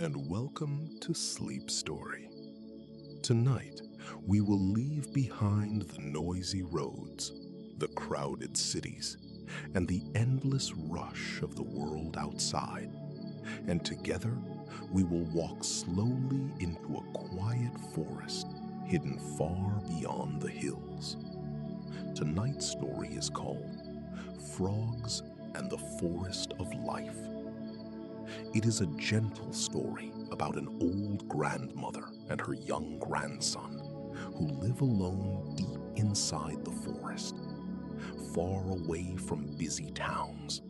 and welcome to Sleep Story. Tonight, we will leave behind the noisy roads, the crowded cities, and the endless rush of the world outside. And together, we will walk slowly into a quiet forest hidden far beyond the hills. Tonight's story is called Frogs and the Forest of Life. It is a gentle story about an old grandmother and her young grandson who live alone deep inside the forest, far away from busy towns,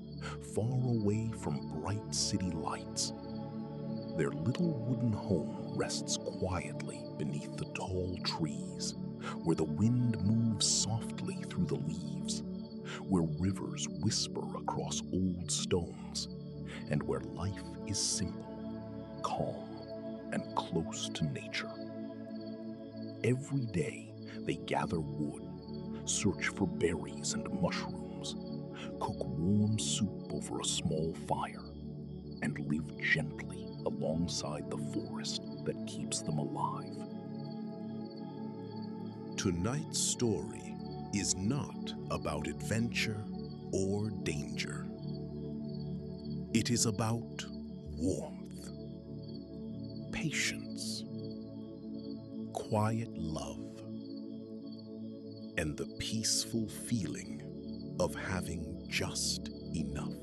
far away from bright city lights. Their little wooden home rests quietly beneath the tall trees, where the wind moves softly through the leaves, where rivers whisper across old stones, and where life is simple, calm, and close to nature. Every day they gather wood, search for berries and mushrooms, cook warm soup over a small fire, and live gently alongside the forest that keeps them alive. Tonight's story is not about adventure or danger. It is about warmth, patience, quiet love, and the peaceful feeling of having just enough.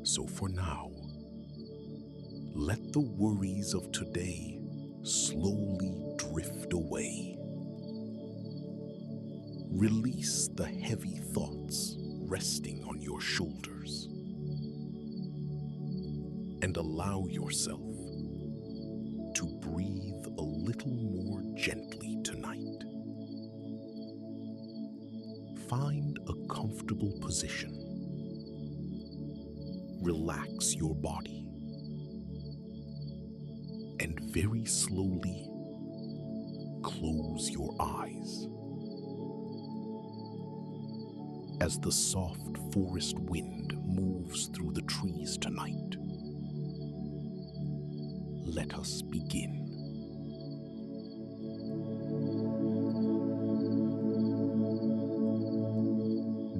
So for now, let the worries of today slowly drift away. Release the heavy thoughts resting on your shoulders, and allow yourself to breathe a little more gently tonight. Find a comfortable position. Relax your body, and very slowly close your eyes. As the soft forest wind moves through the trees tonight, let us begin.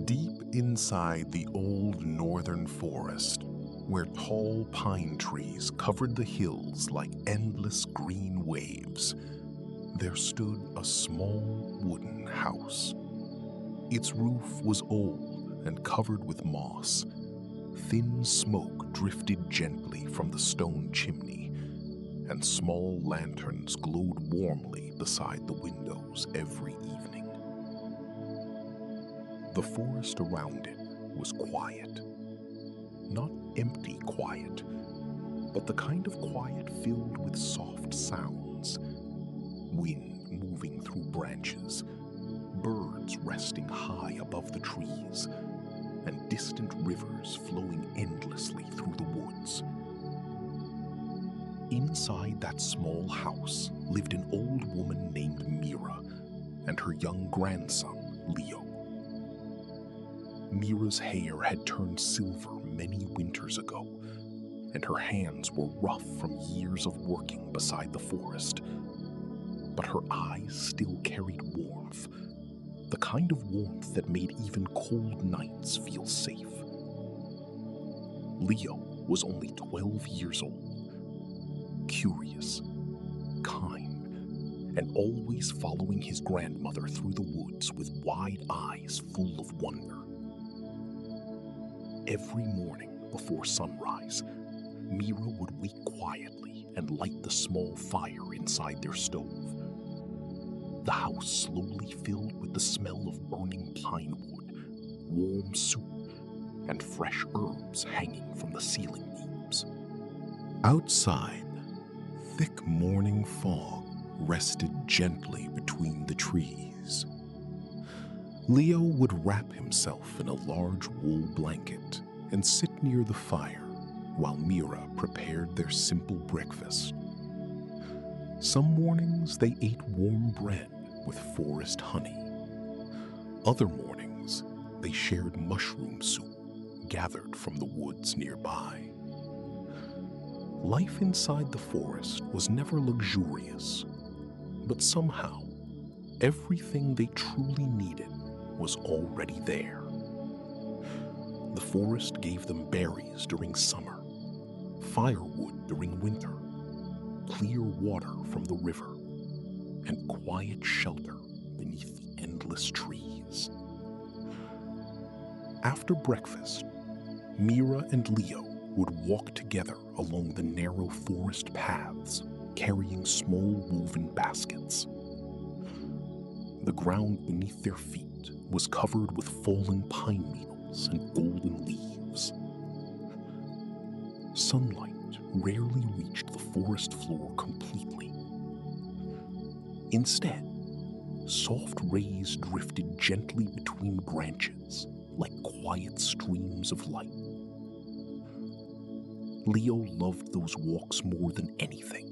Deep inside the old northern forest, where tall pine trees covered the hills like endless green waves, there stood a small wooden house. Its roof was old and covered with moss. Thin smoke drifted gently from the stone chimney, and small lanterns glowed warmly beside the windows every evening. The forest around it was quiet. Not empty quiet, but the kind of quiet filled with soft sounds. Wind moving through branches, birds resting high above the trees, and distant rivers flowing endlessly through the woods. Inside that small house lived an old woman named Mira and her young grandson, Leo. Mira's hair had turned silver many winters ago, and her hands were rough from years of working beside the forest. But her eyes still carried warmth, the kind of warmth that made even cold nights feel safe. Leo was only 12 years old, curious, kind, and always following his grandmother through the woods with wide eyes full of wonder. Every morning before sunrise, Mira would wake quietly and light the small fire inside their stove. The house slowly filled with the smell of burning pine wood, warm soup, and fresh herbs hanging from the ceiling beams. Outside, thick morning fog rested gently between the trees. Leo would wrap himself in a large wool blanket and sit near the fire while Mira prepared their simple breakfast. Some mornings they ate warm bread with forest honey. Other mornings they shared mushroom soup gathered from the woods nearby. Life inside the forest was never luxurious, but somehow, everything they truly needed was already there. The forest gave them berries during summer, firewood during winter, clear water from the river, and quiet shelter beneath the endless trees. After breakfast, Mira and Leo would walk together along the narrow forest paths, carrying small woven baskets. The ground beneath their feet was covered with fallen pine needles and golden leaves. Sunlight rarely reached the forest floor completely. Instead, soft rays drifted gently between branches like quiet streams of light. Leo loved those walks more than anything.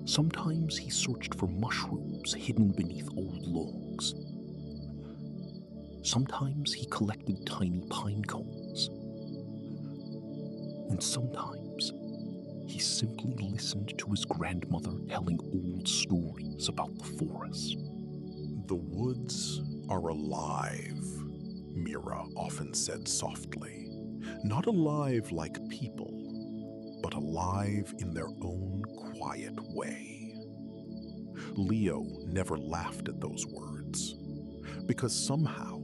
Sometimes he searched for mushrooms hidden beneath old logs. Sometimes he collected tiny pine cones. And sometimes he simply listened to his grandmother telling old stories about the forest. The woods are alive, Mira often said softly. Not alive like people, but alive in their own quiet way. Leo never laughed at those words, because somehow,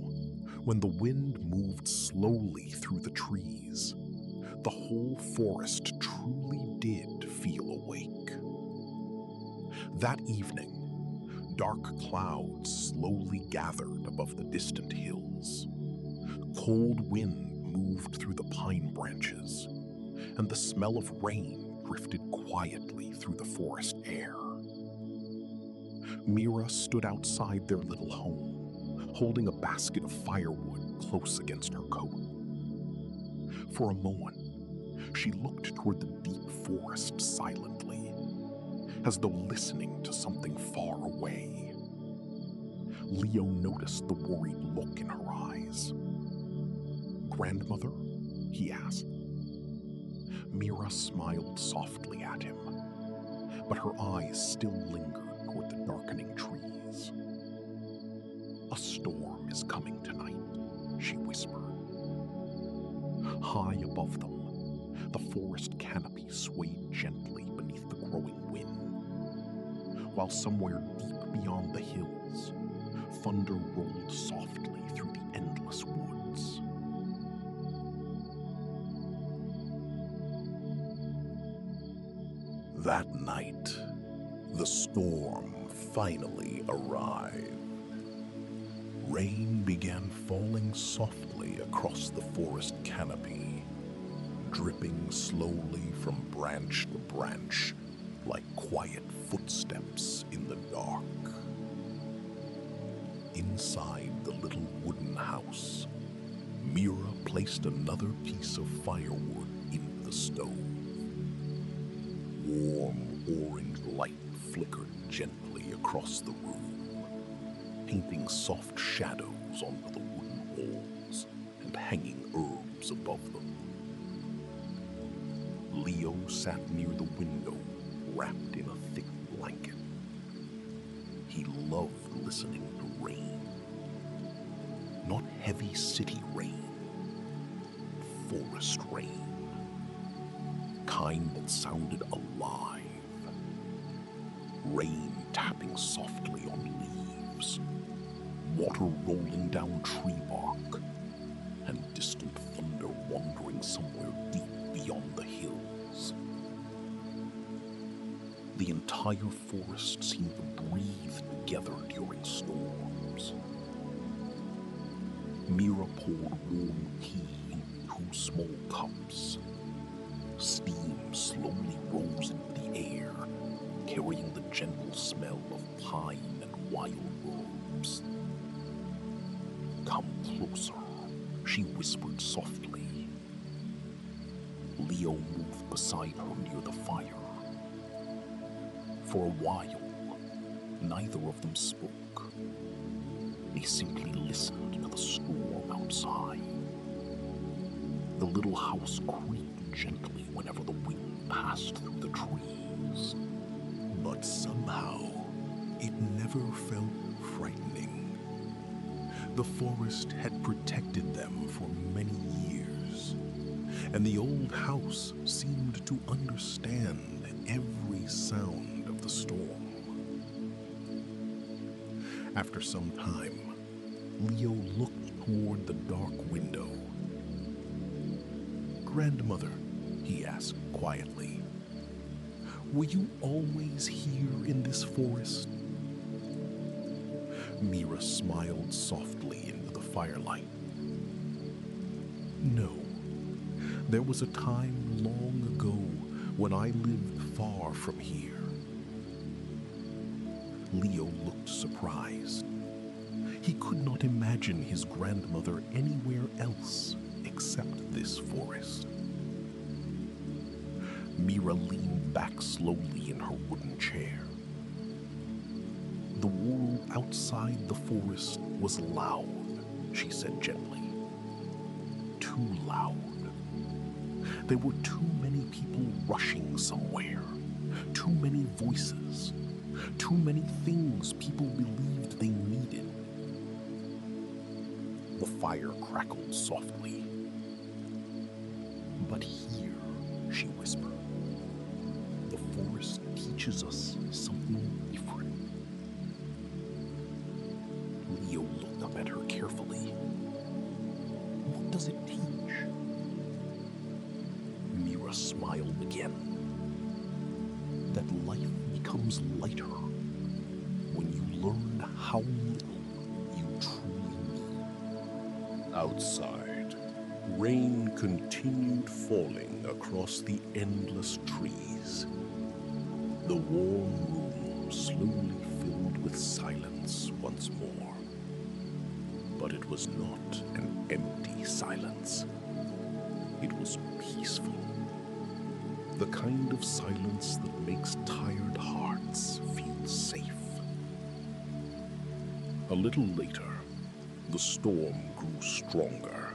when the wind moved slowly through the trees, the whole forest truly did feel awake. That evening, dark clouds slowly gathered above the distant hills. Cold wind moved through the pine branches, and the smell of rain drifted quietly through the forest air. Mira stood outside their little home, holding a basket of firewood close against her coat. For a moment, she looked toward the deep forest silently, as though listening to something far away. Leo noticed the worried look in her eyes. "Grandmother?" he asked. Mira smiled softly at him, but her eyes still lingered toward the darkening trees. "A storm is coming tonight," she whispered. High above them, the forest canopy swayed gently beneath the growing wind, while somewhere deep beyond the hills, thunder rolled softly through the endless woods. That night, the storm finally arrived. Rain began falling softly across the forest canopy, dripping slowly from branch to branch like quiet footsteps in the dark. Inside the little wooden house, Mira placed another piece of firewood into the stove. Warm orange light flickered gently across the room, painting soft shadows onto the wooden walls and hanging herbs above them. Leo sat near the window, wrapped in a thick blanket. He loved listening to rain. Not heavy city rain, forest rain. Kind that sounded alive. Rain tapping softly on leaves, water rolling down tree bark, and distant thunder wandering somewhere deep beyond the hills. The entire forest seemed to breathe together during storms. Mira poured warm tea into 2 small cups. Steam slowly rose into the air, carrying the gentle smell of pine and wild herbs. "Come closer," she whispered softly. Leo moved beside her near the fire. For a while, neither of them spoke. They simply listened to the storm outside. The little house creaked gently whenever the wind passed through the trees. But somehow, it never felt frightening. The forest had protected them for many years, and the old house seemed to understand every sound of the storm. After some time, Leo looked toward the dark window. "Grandmother," he asked quietly, "were you always here in this forest?" Mira smiled softly into the firelight. "No, there was a time long ago when I lived far from here." Leo looked surprised. He could not imagine his grandmother anywhere else except this forest. Mira leaned back slowly in her wooden chair. "The world outside the forest was loud," she said gently. "Too loud. There were too many people rushing somewhere, too many voices, too many things people believed they needed." The fire crackled softly. "But here," she whispered, "the forest teaches us something different." Leo looked up at her carefully. "What does it teach?" Mira smiled again. "That life becomes lighter when you learn how little you truly need." Outside, rain continued falling across the endless trees. The warm room slowly filled with silence once more. But it was not an empty silence. It was peaceful. The kind of silence that makes tired hearts feel safe. A little later, the storm grew stronger.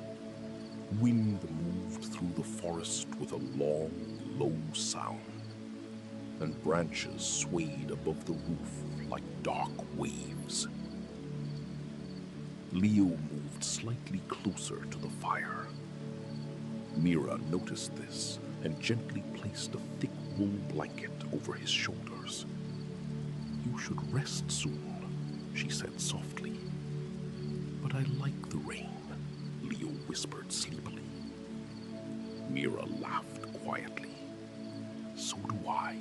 Wind moved through the forest with a long, low sound, and branches swayed above the roof like dark waves. Leo moved slightly closer to the fire. Mira noticed this and gently placed a thick wool blanket over his shoulders. "You should rest soon," she said softly. "But I like the rain," Leo whispered sleepily. Mira laughed quietly. "So do I."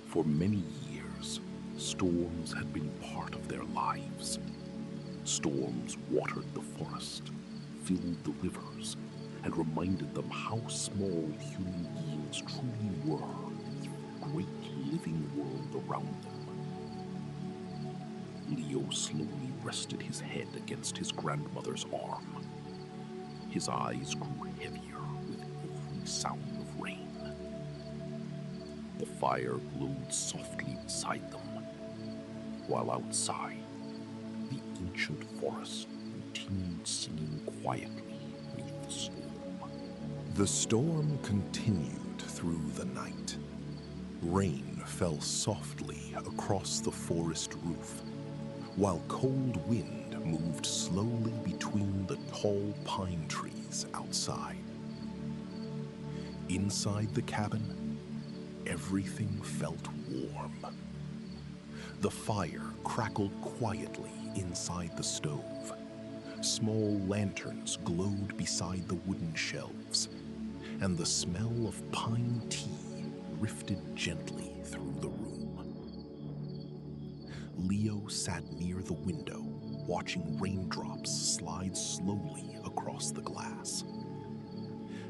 For many years, storms had been part of their lives. Storms watered the forest, filled the rivers, and reminded them how small human beings truly were in the great living world around them. Leo slowly rested his head against his grandmother's arm. His eyes grew heavier with every sound of rain. The fire glowed softly beside them, while outside, the ancient forest continued singing quietly beneath the storm. The storm continued through the night. Rain fell softly across the forest roof, while cold wind moved slowly between the tall pine trees outside. Inside the cabin, everything felt warm. The fire crackled quietly inside the stove. Small lanterns glowed beside the wooden shelves, and the smell of pine tea drifted gently through the room. Leo sat near the window, watching raindrops slide slowly across the glass.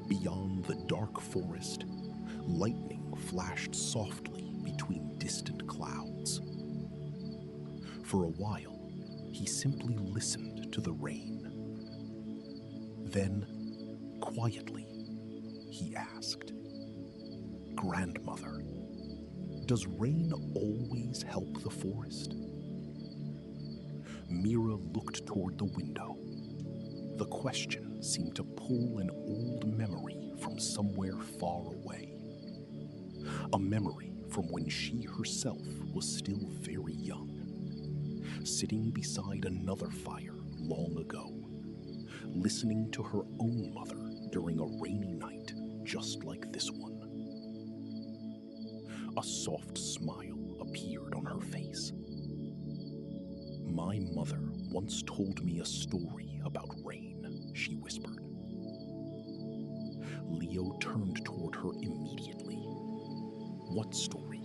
Beyond the dark forest, lightning flashed softly between distant clouds. For a while, he simply listened to the rain. Then, quietly, he asked, "Grandmother, does rain always help the forest?" Mira looked toward the window. The question seemed to pull an old memory from somewhere far away. A memory from when she herself was still very young, sitting beside another fire long ago, listening to her own mother during a rainy night just like this one. A soft smile appeared on her face. "My mother once told me a story about rain," she whispered. Leo turned toward her immediately. "What story?"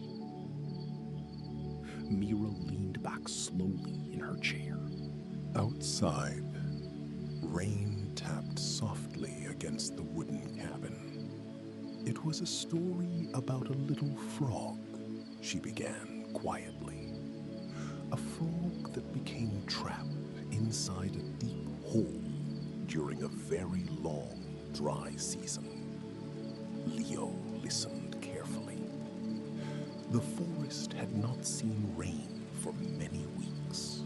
Mira leaned back slowly in her chair. Outside, rain tapped softly against the wooden cabin. "It was a story about a little frog," she began quietly. "A frog that became trapped inside a deep hole during a very long, dry season." Leo listened carefully. The forest had not seen rain for many weeks.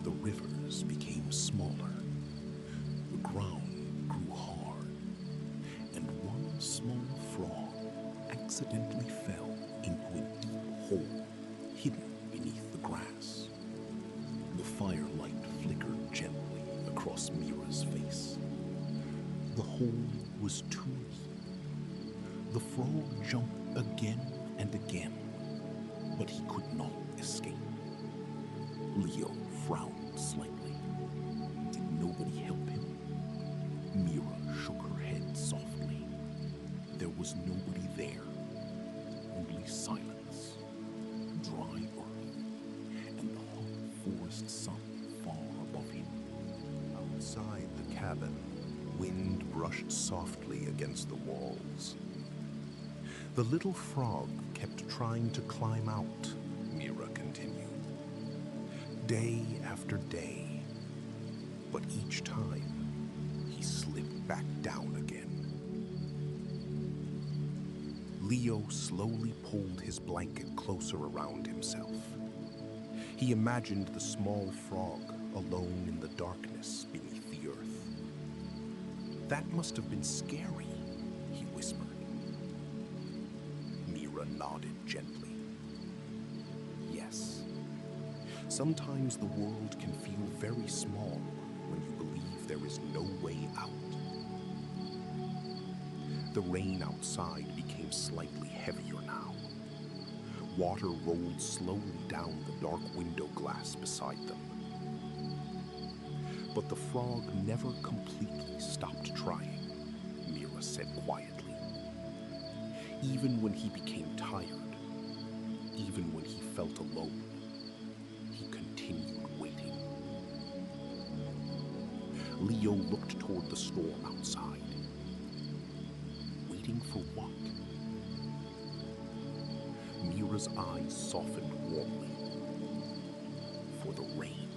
The rivers became smaller. The ground grew hard. And one small frog accidentally fell into a deep hole hidden beneath the grass. The firelight flickered gently across Mira's face. The hole was too deep. The frog jumped again and again, but he could not escape. Leo frowned slightly. Did nobody help him? Mira shook her head softly. There was nobody there, only silence, dry earth, and the hot forest sun far above him. Outside the cabin, wind brushed softly against the walls. "The little frog kept trying to climb out," Mira continued. "Day after day. But each time, he slipped back down again." Leo slowly pulled his blanket closer around himself. He imagined the small frog alone in the darkness beneath the earth. "That must have been scary," he whispered. Mira nodded gently. "Yes. Sometimes the world can feel very small when you believe there is no way out." The rain outside became slightly heavier now. Water rolled slowly down the dark window glass beside them. "But the frog never completely stopped trying," Mira said quietly. "Even when he became tired, even when he felt alone, he continued waiting." Leo looked toward the storm outside. Waiting for what? Mira's eyes softened warmly. For the rain.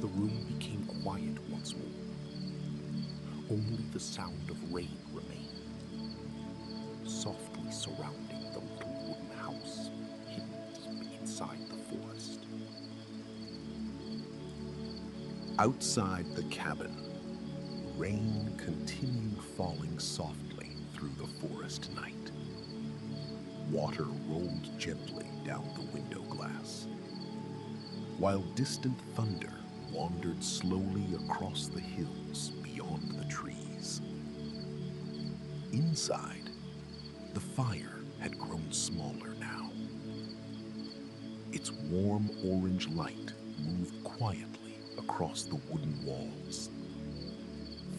The room became quiet once more. Only the sound of rain remained, softly surrounding the little wooden house hidden deep inside the forest. Outside the cabin, rain continued falling softly through the forest night. Water rolled gently down the window glass, while distant thunder wandered slowly across the hills beyond the trees. Inside, the fire had grown smaller now. Its warm orange light moved quietly across the wooden walls,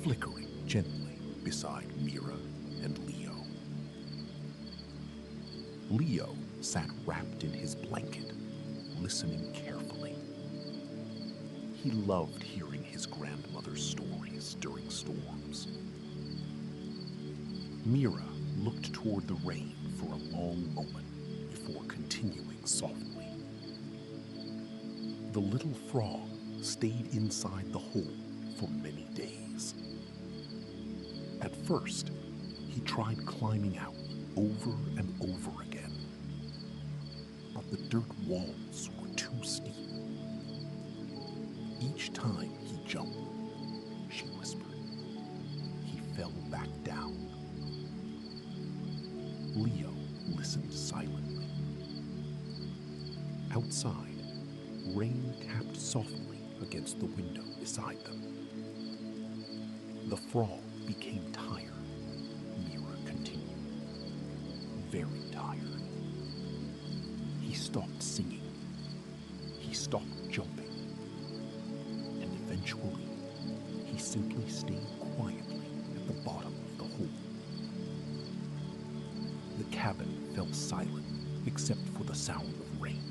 flickering gently beside Mira and Leo. Leo sat wrapped in his blanket, listening carefully. He loved hearing his grandmother's stories during storms. Mira looked toward the rain for a long moment before continuing softly. The little frog stayed inside the hole for many days. At first, he tried climbing out over and over again, but the dirt walls were too steep. Each time he jumped, she whispered, he fell back down. Leo listened silently. Outside, rain tapped softly against the window beside them. The frog became tired, Mira continued. Very tired. He stopped singing. He stopped jumping. And eventually, he simply stayed quietly at the bottom of the hole. The cabin fell silent except for the sound of rain.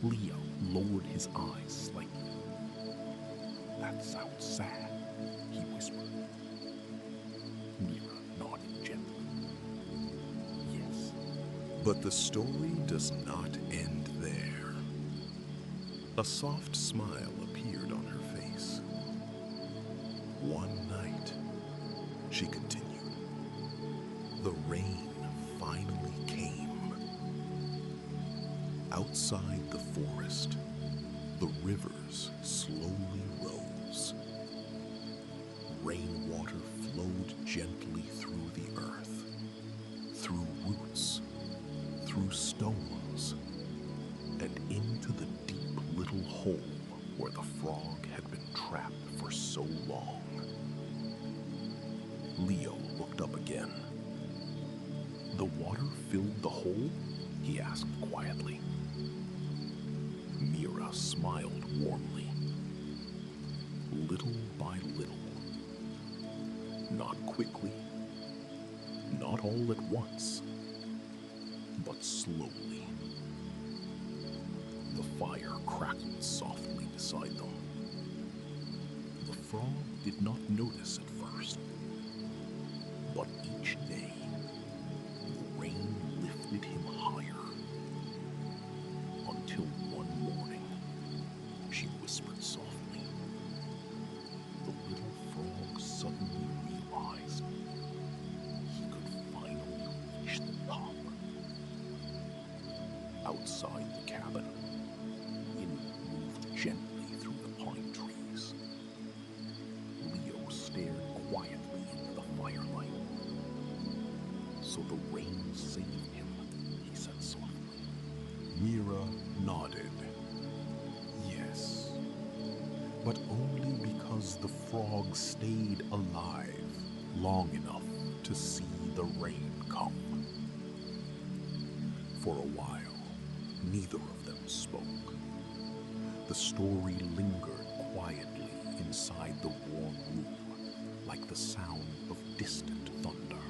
Leo lowered his eyes slightly. That sounds sad, he whispered. Mira nodded gently. Yes. But the story does not end there. A soft smile appeared on her face. One night, she continued, the rain finally came. Outside the forest, the rivers slowly rose. Rainwater flowed gently through the earth, through roots, through stones, and into the deep little hole where the frog had been trapped for so long. Leo looked up again. The water filled the hole? He asked quietly. Mira smiled warmly. Little by little. Not quickly, not all at once, but slowly. The fire crackled softly beside them. The frog did not notice at first, but each day, the rain lifted him higher, until one morning, she whispered softly. The little frog suddenly realized he could finally reach the top. Outside the cabin, wind moved gently through the pine trees. Leo stared quietly into the firelight. So the rain saved him, he said softly. Mira nodded. Yes, but only because the frog stayed alive long enough to see the rain come. For a while, neither of them spoke. The story lingered quietly inside the warm room, like the sound of distant thunder.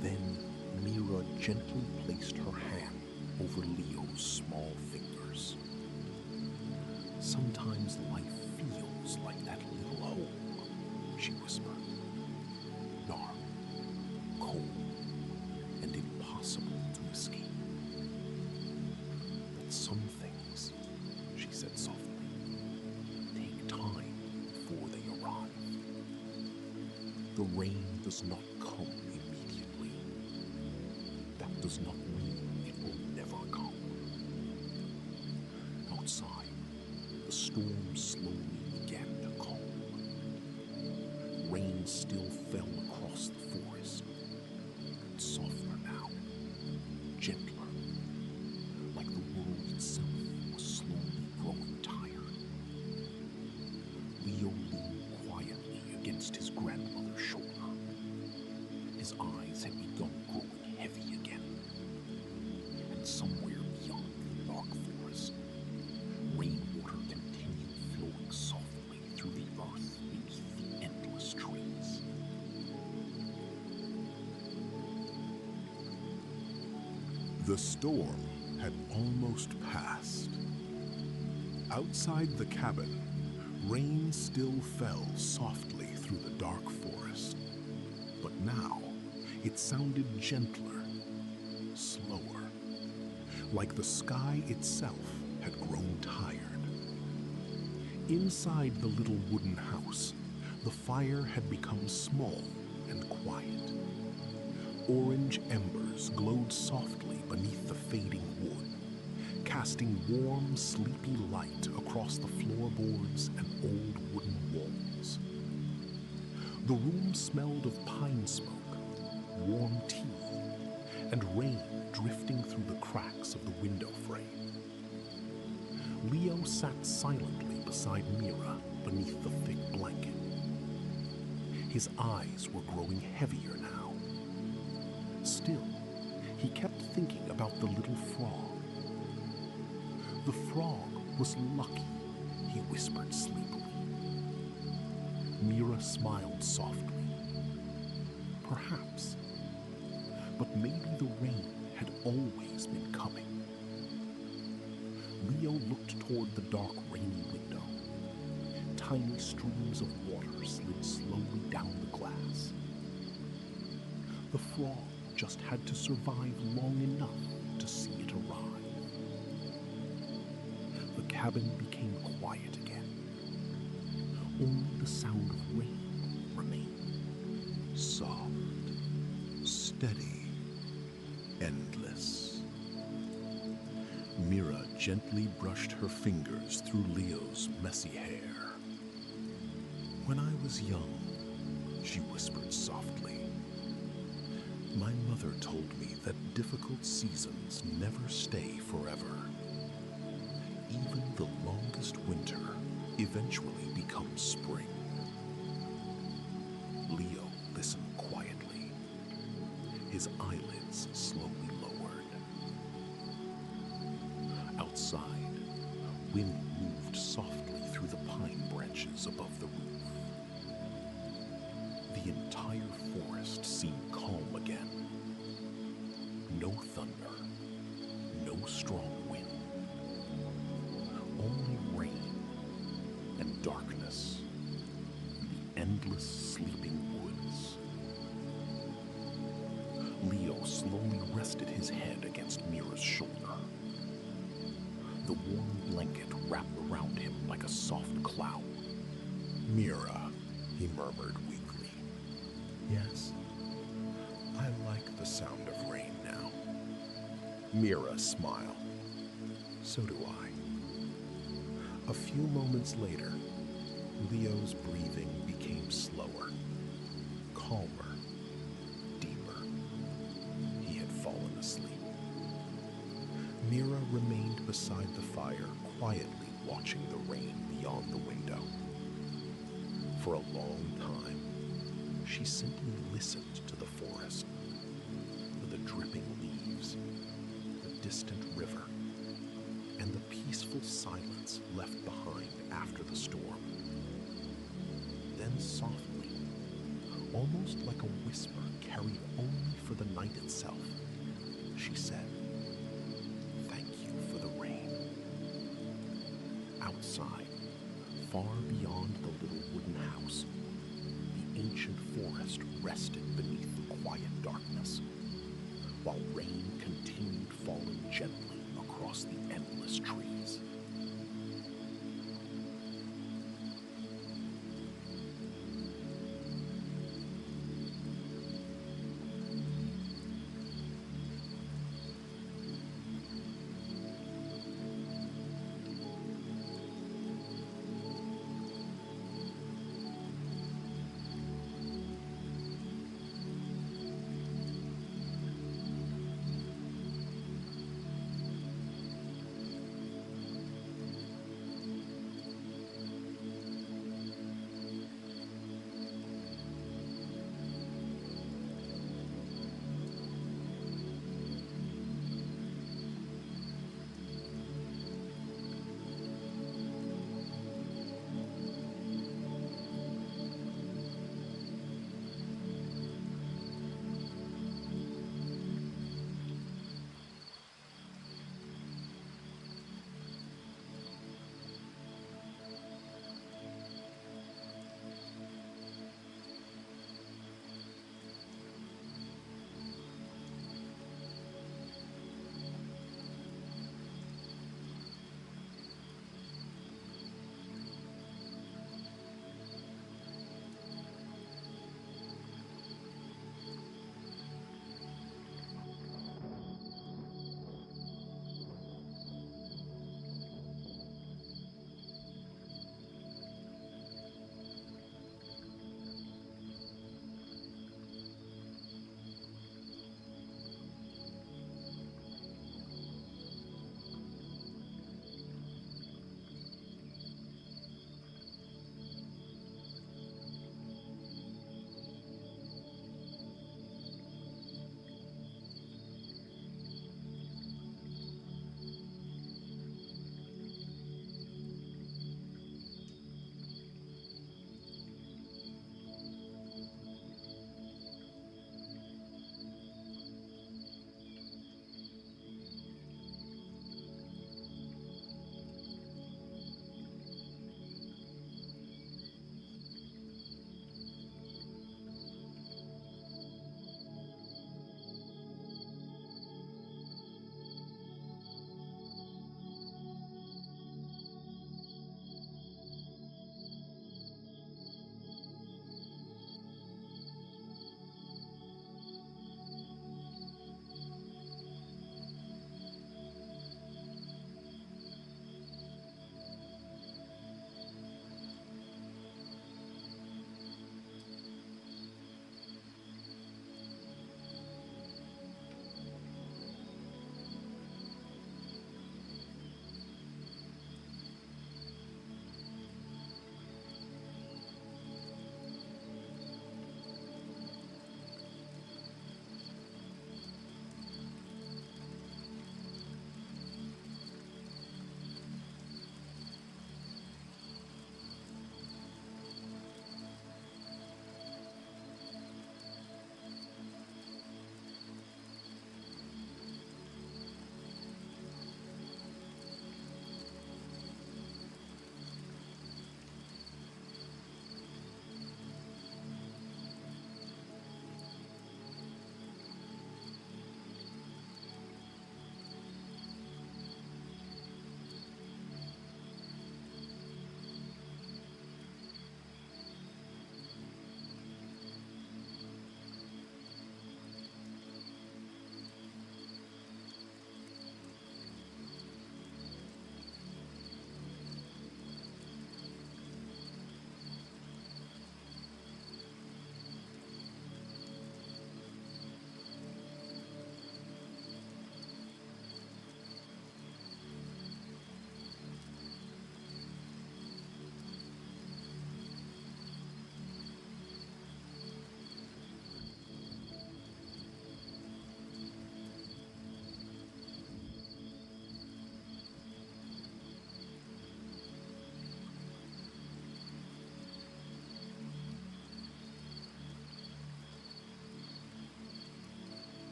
Then Mira gently placed her hand over Leo's small fingers. Sometimes life feels like that little hole, she whispered. Dark, cold, and impossible to escape. But some things, she said softly, take time before they arrive. The rain does not come immediately. That does not mean it will never come. Outside, the storm slowly began to calm. Rain still fell across the forest, but softer now, gentler, like the world itself was slowly growing tired. Leo leaned quietly against his grandmother's shoulder. His eyes had begun growing heavy again. And somewhere beyond the dark forest, rainwater continued flowing softly through the earth beneath the endless trees. The storm had almost passed. Outside the cabin, rain still fell softly through the dark forest. But now, it sounded gentler, slower, like the sky itself had grown tired. Inside the little wooden house, the fire had become small and quiet. Orange embers glowed softly beneath the fading wood, casting warm, sleepy light across the floorboards and old wooden walls. The room smelled of pine smoke, warm tea, and rain drifting through the cracks of the window frame. Leo sat silently beside Mira beneath the thick blanket. His eyes were growing heavier now. Still, he kept thinking about the little frog. The frog was lucky, he whispered sleepily. Mira smiled softly. Perhaps. But maybe the rain had always been coming. Leo looked toward the dark, rainy window. Tiny streams of water slid slowly down the glass. The frog just had to survive long enough to see it arrive. The cabin became quiet again. Only the sound of rain remained. Soft, steady, endless. Mira gently brushed her fingers through Leo's messy hair. When I was young, she whispered softly, my mother told me that difficult seasons never stay forever. Even the longest winter eventually becomes spring. Leo listened quietly. His eyelids slowly lowered. Outside, wind moved softly through the pine branches above the roof. The entire forest seemed calm again. No thunder, no strong wind. Only rain and darkness, the endless sleeping woods. Leo slowly rested his head against Mira's shoulder. The warm blanket wrapped around him like a soft cloud. Mira, he murmured weakly. Yes, I like the sound of rain now. Mira smiled. So do I. A few moments later, Leo's breathing became slower, calmer, deeper. He had fallen asleep. Mira remained beside the fire, quietly watching the rain beyond the window. For a long time, she simply listened to the forest, the dripping leaves, the distant river, and the peaceful silence left behind after the storm. Then softly, almost like a whisper carried only for the night itself, she said, "Thank you for the rain." Outside, far beyond the little wooden house, the ancient forest rested beneath the quiet darkness, while rain continued falling gently across the endless trees.